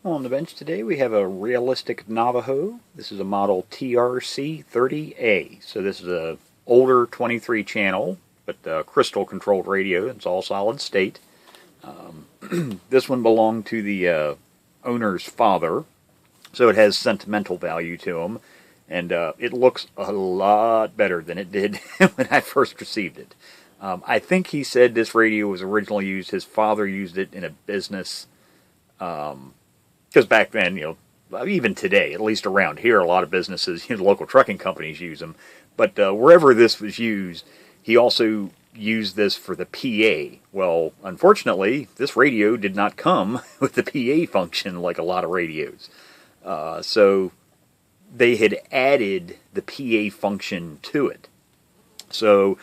On the bench today we have a realistic Navajo. This is a model TRC-30A. So this is a older 23 channel, but crystal controlled radio. It's all solid state. This one belonged to the owner's father, so it has sentimental value to him, and it looks a lot better than it did when I first received it. I think he said this radio was originally used, his father used it in a business, because back then, even today, at least around here, a lot of businesses, local trucking companies use them. But wherever this was used, he also used this for the PA. Well, unfortunately, this radio did not come with the PA function like a lot of radios. So they had added the PA function to it. So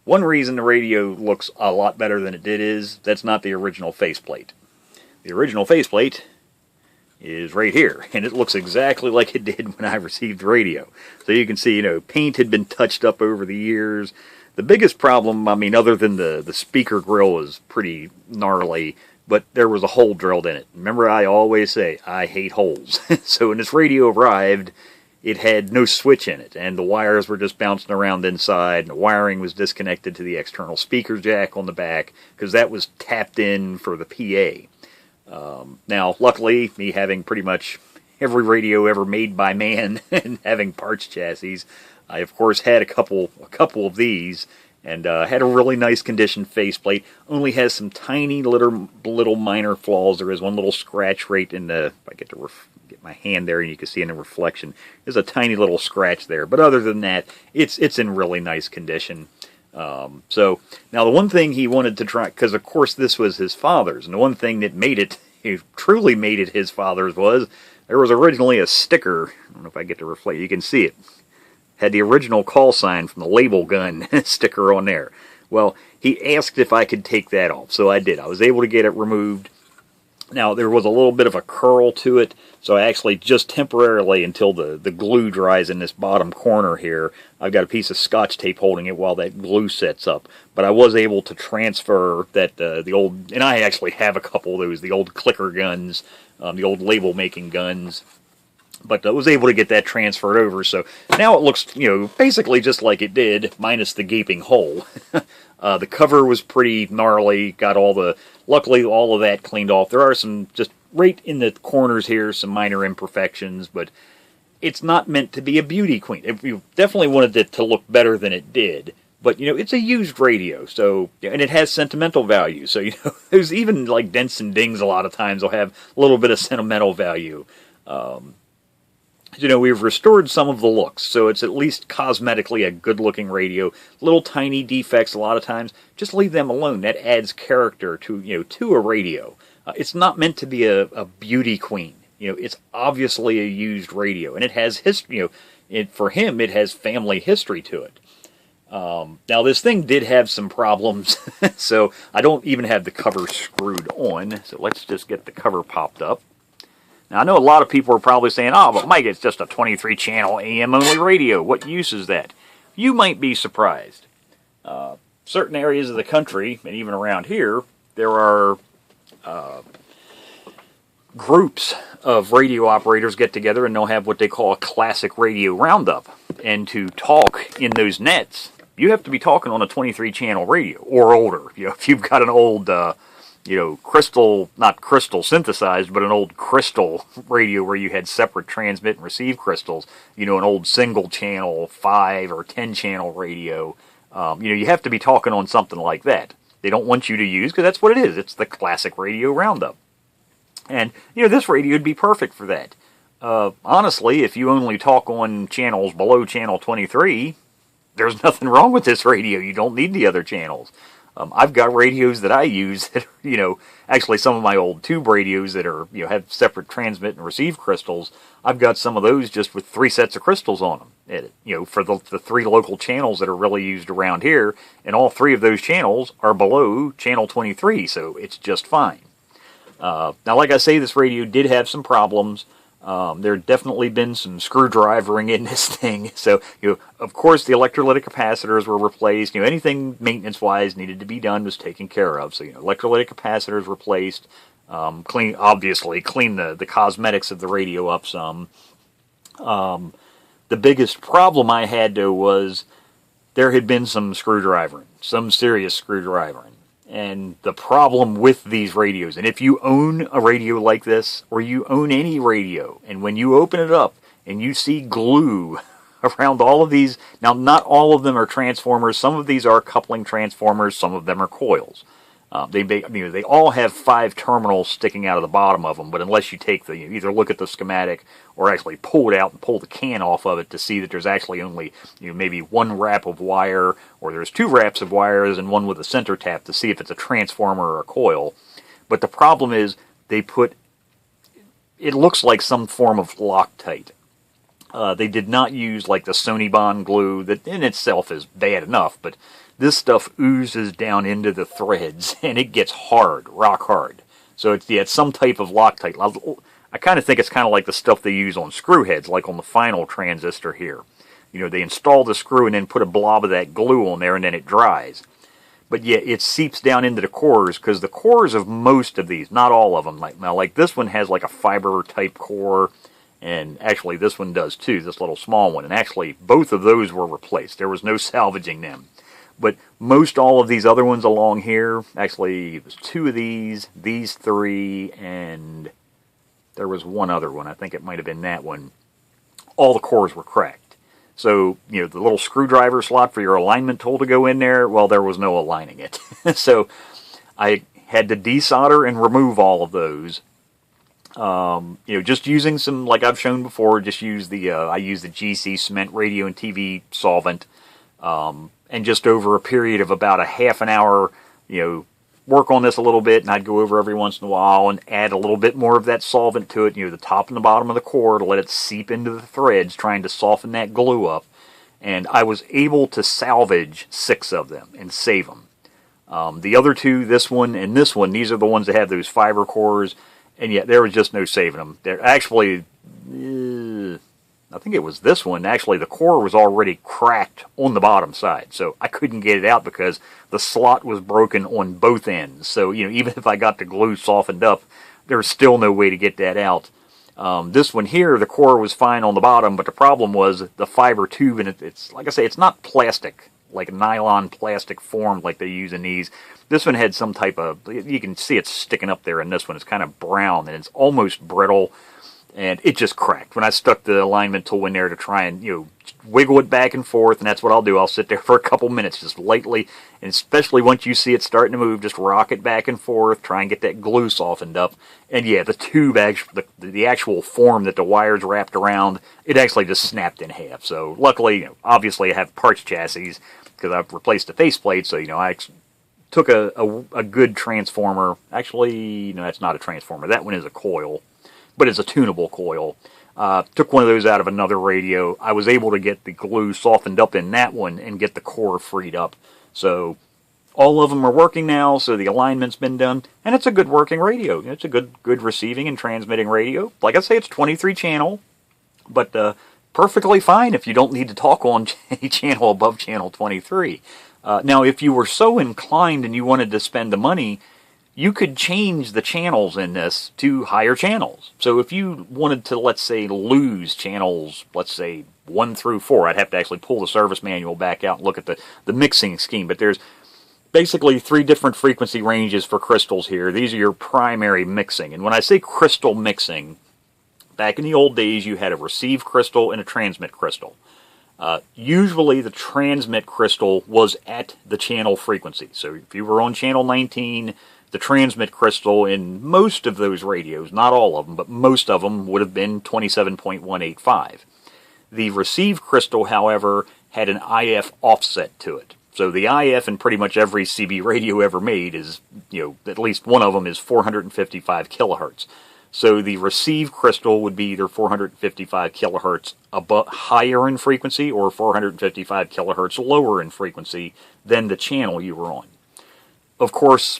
one reason the radio looks a lot better than it did is that's not the original faceplate. The original faceplate is right here, and it looks exactly like it did when I received the radio. So you can see, paint had been touched up over the years. The biggest problem, other than the speaker grill is pretty gnarly, but there was a hole drilled in it. Remember, I always say, I hate holes. So when this radio arrived, it had no switch in it, and the wires were just bouncing around inside, and the wiring was disconnected to the external speaker jack on the back, because that was tapped in for the PA. Now, luckily, me having pretty much every radio ever made by man and having parts chassis, I of course had a couple of these, and had a really nice condition faceplate. Only has some tiny little minor flaws. There is one little scratch right in the, if I get to get my hand there and you can see in the reflection, there's a tiny little scratch there. But other than that, it's in really nice condition. So now the one thing he wanted to try, because of course this was his father's, and the one thing that truly made it his father's was there was originally a sticker. I don't know if I get to reflect. You can see it. Had the original call sign from the label gun sticker on there. Well, he asked if I could take that off, so I did. I was able to get it removed. Now, there was a little bit of a curl to it, so I actually just temporarily, until the glue dries in this bottom corner here, I've got a piece of Scotch tape holding it while that glue sets up. But I was able to transfer that, the old, and I actually have a couple of those, the old clicker guns, the old label-making guns. But I was able to get that transferred over, so now it looks, basically just like it did, minus the gaping hole. The cover was pretty gnarly, got luckily all of that cleaned off. There are some, just right in the corners here, some minor imperfections, but it's not meant to be a beauty queen. You definitely wanted it to look better than it did, but, it's a used radio, so, and it has sentimental value, so, there's even, like, dents and dings a lot of times will have a little bit of sentimental value. We've restored some of the looks, so it's at least cosmetically a good-looking radio. Little tiny defects a lot of times, just leave them alone. That adds character to a radio. It's not meant to be a beauty queen. It's obviously a used radio, and it has history. For him, it has family history to it. Now, this thing did have some problems, so I don't even have the cover screwed on. So let's just get the cover popped up. Now, I know a lot of people are probably saying, oh, but Mike, it's just a 23-channel AM-only radio. What use is that? You might be surprised. Certain areas of the country, and even around here, there are groups of radio operators get together, and they'll have what they call a classic radio roundup. And to talk in those nets, you have to be talking on a 23-channel radio, or older. If you've got an old not crystal synthesized, but an old crystal radio where you had separate transmit and receive crystals, an old single channel 5 or 10 channel radio, you have to be talking on something like that. They don't want you to use, because that's what it is. It's the classic radio roundup. And, this radio would be perfect for that. Honestly, if you only talk on channels below channel 23, there's nothing wrong with this radio. You don't need the other channels. I've got radios that I use that, actually some of my old tube radios that are, have separate transmit and receive crystals. I've got some of those just with 3 sets of crystals on them, for the 3 local channels that are really used around here, and all 3 of those channels are below channel 23, so it's just fine. Now, like I say, this radio did have some problems. There had definitely been some screwdrivering in this thing. So, of course, the electrolytic capacitors were replaced. Anything maintenance-wise needed to be done was taken care of. So, electrolytic capacitors replaced. Obviously clean the cosmetics of the radio up some. The biggest problem I had, though, was there had been some screwdrivering, some serious screwdrivering. And the problem with these radios, and if you own a radio like this, or you own any radio, and when you open it up and you see glue around all of these, now not all of them are transformers, some of these are coupling transformers, some of them are coils. They all have 5 terminals sticking out of the bottom of them, but unless you take either look at the schematic or actually pull it out and pull the can off of it to see that there's actually only maybe 1 wrap of wire, or there's 2 wraps of wires and 1 with a center tap to see if it's a transformer or a coil. But the problem is it looks like some form of Loctite. They did not use like the Sony Bond glue that in itself is bad enough, but this stuff oozes down into the threads, and it gets hard, rock hard. So it's some type of Loctite. I kind of think it's kind of like the stuff they use on screw heads, like on the final transistor here. They install the screw and then put a blob of that glue on there, and then it dries. But yeah, it seeps down into the cores, because the cores of most of these, not all of them, like this one has like a fiber type core, and actually this one does too, this little small one. And actually both of those were replaced. There was no salvaging them. But most all of these other ones along here, actually it was 2 of these 3, and there was 1 other one. I think it might have been that one. All the cores were cracked. So, the little screwdriver slot for your alignment tool to go in there, well, there was no aligning it. So I had to desolder and remove all of those. Just using some, like I've shown before, just use I use the GC cement radio and TV solvent. And just over a period of about a half an hour, work on this a little bit, and I'd go over every once in a while and add a little bit more of that solvent to it, the top and the bottom of the core, to let it seep into the threads, trying to soften that glue up. And I was able to salvage 6 of them and save them. The other 2, this one and this one, these are the ones that have those fiber cores, and yet there was just no saving them. They're actually, I think it was this one, actually the core was already cracked on the bottom side, so I couldn't get it out because the slot was broken on both ends. So, even if I got the glue softened up, there was still no way to get that out. This one here, the core was fine on the bottom, but the problem was the fiber tube, and it's like I say, it's not plastic, like a nylon plastic form like they use in these. This one had some type of, you can see it's sticking up there, and this one is kind of brown, and it's almost brittle. And it just cracked when I stuck the alignment tool in there to try and, wiggle it back and forth. And that's what I'll do. I'll sit there for a couple minutes just lightly. And especially once you see it starting to move, just rock it back and forth. Try and get that glue softened up. And yeah, the tube, the actual form that the wires wrapped around, it actually just snapped in half. So luckily, obviously I have parts chassis because I've replaced the faceplate. So, I took a good transformer. Actually, no, that's not a transformer. That one is a coil. But it's a tunable coil. Took one of those out of another radio. I was able to get the glue softened up in that one and get the core freed up. So all of them are working now, so the alignment's been done. And it's a good working radio. It's a good receiving and transmitting radio. Like I say, it's 23 channel, but perfectly fine if you don't need to talk on any channel above channel 23. Now, if you were so inclined and you wanted to spend the money, you could change the channels in this to higher channels. So if you wanted to, let's say, lose channels, let's say 1 through 4, I'd have to actually pull the service manual back out and look at the mixing scheme. But there's basically 3 different frequency ranges for crystals here. These are your primary mixing. And when I say crystal mixing, back in the old days, you had a receive crystal and a transmit crystal. Usually the transmit crystal was at the channel frequency. So if you were on channel 19, the transmit crystal in most of those radios, not all of them, but most of them would have been 27.185. The receive crystal, however, had an IF offset to it. So the IF in pretty much every CB radio ever made is, at least one of them is 455 kilohertz. So the receive crystal would be either 455 kilohertz higher in frequency or 455 kilohertz lower in frequency than the channel you were on. Of course,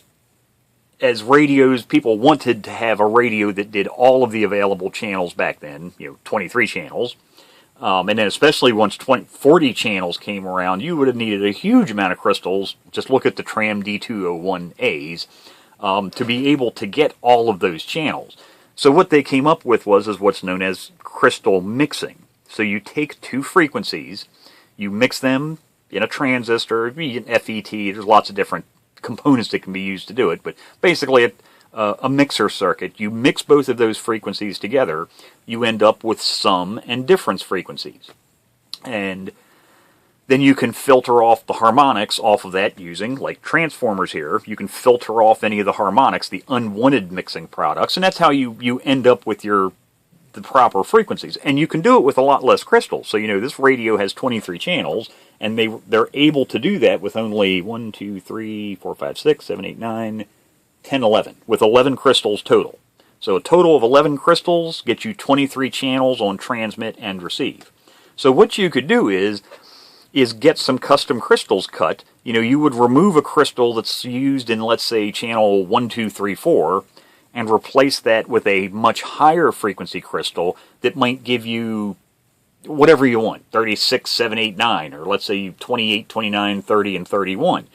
as radios, people wanted to have a radio that did all of the available channels back then, 23 channels. And then especially once 40 channels came around, you would have needed a huge amount of crystals. Just look at the Tram D201As. to be able to get all of those channels. So what they came up with is what's known as crystal mixing. So you take two frequencies, you mix them in a transistor, an FET, there's lots of different components that can be used to do it, but basically a mixer circuit. You mix both of those frequencies together, you end up with sum and difference frequencies. And then you can filter off the harmonics off of that using, like transformers here, you can filter off any of the harmonics, the unwanted mixing products, and that's how you end up with the proper frequencies. And you can do it with a lot less crystals. So, this radio has 23 channels, and they're able to do that with only 1, 2, 3, 4, 5, 6, 7, 8, 9, 10, 11, with 11 crystals total. So a total of 11 crystals gets you 23 channels on transmit and receive. So what you could do is get some custom crystals cut. You would remove a crystal that's used in, let's say, channel 1, 2, 3, 4, and replace that with a much higher frequency crystal that might give you whatever you want, 36, 7, 8, 9, or let's say 28, 29, 30, and 31.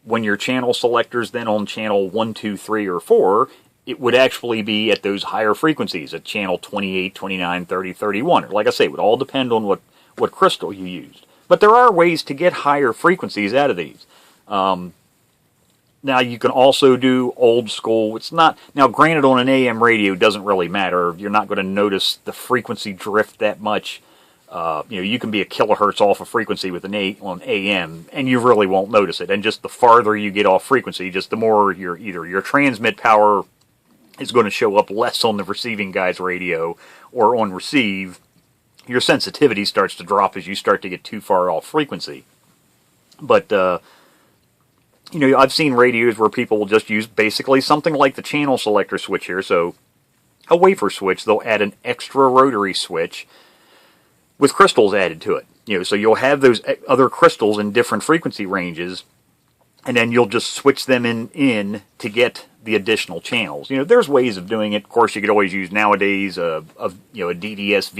When your channel selectors then on channel 1, 2, 3, or 4, it would actually be at those higher frequencies, at channel 28, 29, 30, 31. Or like I say, it would all depend on what crystal you used. But there are ways to get higher frequencies out of these. Now you can also do old school. Now granted, on an AM radio, it doesn't really matter. You're not going to notice the frequency drift that much. You can be a kilohertz off a frequency with on AM, and you really won't notice it. And just the farther you get off frequency, just the more your transmit power is going to show up less on the receiving guy's radio, or on receive, your sensitivity starts to drop as you start to get too far off frequency. But I've seen radios where people will just use basically something like the channel selector switch here. So a wafer switch, they'll add an extra rotary switch with crystals added to it. So you'll have those other crystals in different frequency ranges, and then you'll just switch them in to get the additional channels. There's ways of doing it. Of course, you could always use nowadays a DDS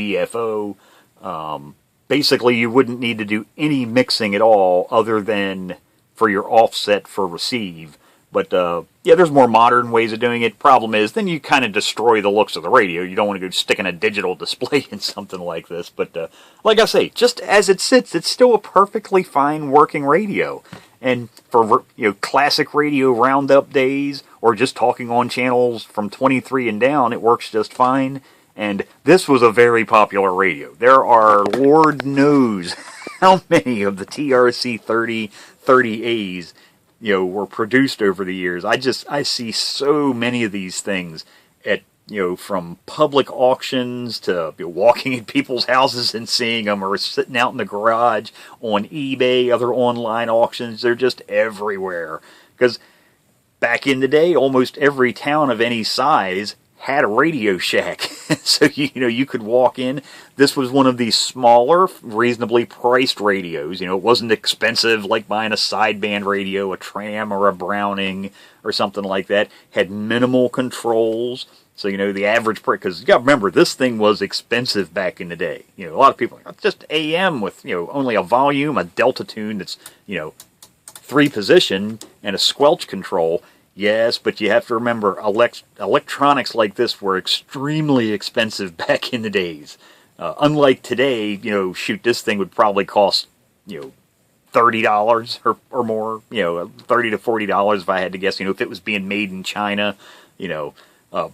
VFO. Basically, you wouldn't need to do any mixing at all other than for your offset for receive. But there's more modern ways of doing it. Problem is, then you kind of destroy the looks of the radio. You don't want to go sticking a digital display in something like this. But like I say, just as it sits, it's still a perfectly fine working radio. And for classic radio roundup days, or just talking on channels from 23 and down, it works just fine. And this was a very popular radio. There are, Lord knows, how many of the TRC-30As were produced over the years. I see so many of these things at from public auctions to walking in people's houses and seeing them, or sitting out in the garage, on eBay, other online auctions. They're just everywhere. Because back in the day, almost every town of any size had a Radio Shack. So, you could walk in. This was one of these smaller, reasonably priced radios. It wasn't expensive like buying a sideband radio, a Tram or a Browning or something like that. Had minimal controls. So, the average price, because you got to remember, this thing was expensive back in the day. A lot of people, just AM with, only a volume, a delta tune that's, 3-position, and a squelch control. Yes, but you have to remember, electronics like this were extremely expensive back in the days. Unlike today, this thing would probably cost, $30 or more, $30 to $40 if I had to guess, if it was being made in China,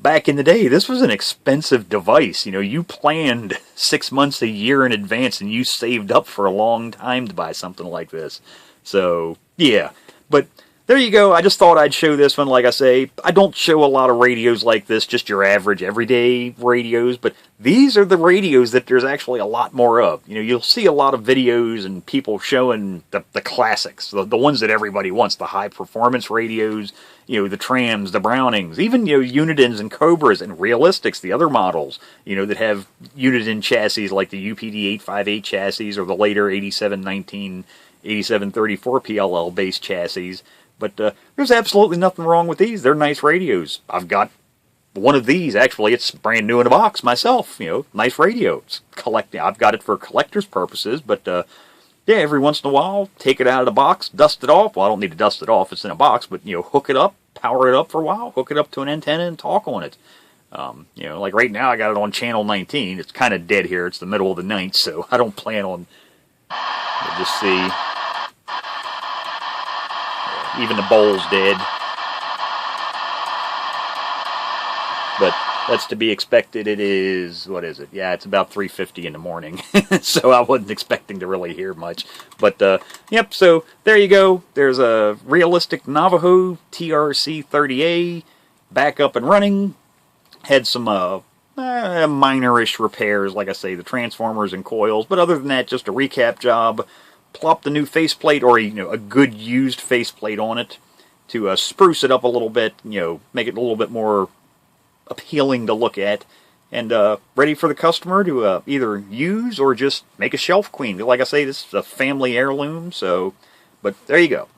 back in the day, this was an expensive device. You planned 6 months, a year in advance, and you saved up for a long time to buy something like this. So, yeah. But there you go. I just thought I'd show this one. Like I say, I don't show a lot of radios like this, just your average everyday radios, but these are the radios that there's actually a lot more of. You'll see a lot of videos and people showing the classics, the ones that everybody wants, the high-performance radios, the Trams, the Brownings, even, Unidens and Cobras and Realistics, the other models, that have Uniden chassis like the UPD 858 chassis or the later 8719, 8734 PLL-based chassis. But there's absolutely nothing wrong with these. They're nice radios. I've got one of these. Actually, it's brand new in a box myself. Nice radio. I've got it for collector's purposes, but every once in a while, take it out of the box, dust it off. Well, I don't need to dust it off. It's in a box, but hook it up, power it up for a while, hook it up to an antenna, and talk on it. Like right now I got it on channel 19. It's kind of dead here. It's the middle of the night, so I don't plan on... You'll just see... Even the bowl's dead. But that's to be expected. It is, what is it? Yeah, it's about 3:50 in the morning. So I wasn't expecting to really hear much. But, yep, so there you go. There's a realistic Navajo TRC-30A back up and running. Had some minor-ish repairs, like I say, the transformers and coils. But other than that, just a recap job. Plop the new faceplate, or a good used faceplate on it to spruce it up a little bit, make it a little bit more appealing to look at, and ready for the customer to either use or just make a shelf queen. Like I say, this is a family heirloom, but there you go.